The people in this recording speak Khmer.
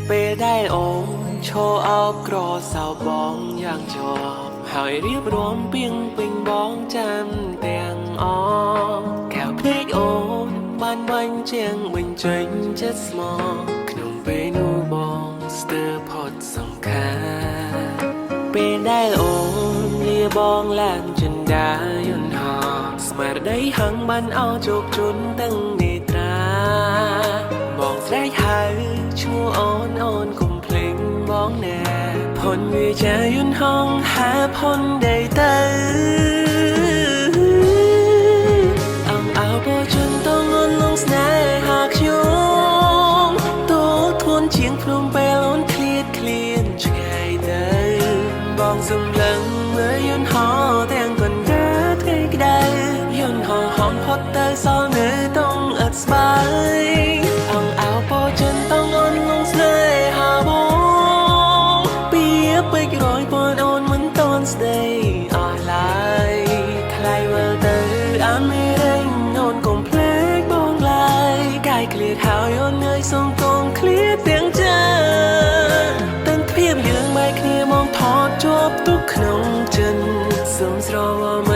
ពេលដែលអូនឈរអោបក្រសៅបងយ៉ាងជាប់ហើយរៀបរួមពីងពេញបងចាំទាំងអកែវភ្នែកអូនបានបាញ់ជាងបញ្ចេញចិត្តស្មោះក្នុងពេលនោះបងស្ទើរផុតសង្ខារពេលដែលអូនលាបងឡើងចិនដាយន្តហោះស្មារតីហឹងបានអោជោគជន់ទាំងនេត្រាបងស្រែកហៅឈ្មោះអូនគុំភ្លេងបងណែផុនវាចាយន្តហោះហាផុនដីទៅអងអោបជន់តងអូនលងស្នេហាខ្ញុំតូចធន់ជាងភ្នំពេលអូនឃ្លាតឃ្លានឆ្ងាយទៅបងសម្លឹងមើលយន្តហោះទាំងកណ្ដាលថ្ងៃក្តៅយន្តហោះហំផុតទៅសល់នៅតង់អត់ស្បាយអងអោបជន់តងអូនលងស្នេហាបងពីពេករយពណ៌អូនមិនតន់ស្ដីអស់ឡើយថ្លៃវិលទៅអាមេរិកអូនកុំភ្លេចបងឡើយកាយឃ្លាតហើយអូនងើយសុំកុំឃ្លាតទាំងចាទាំងភាពយើងបែកគ្នាមកថតជាប់ទុកក្នុងចិត្តសុំស្រវ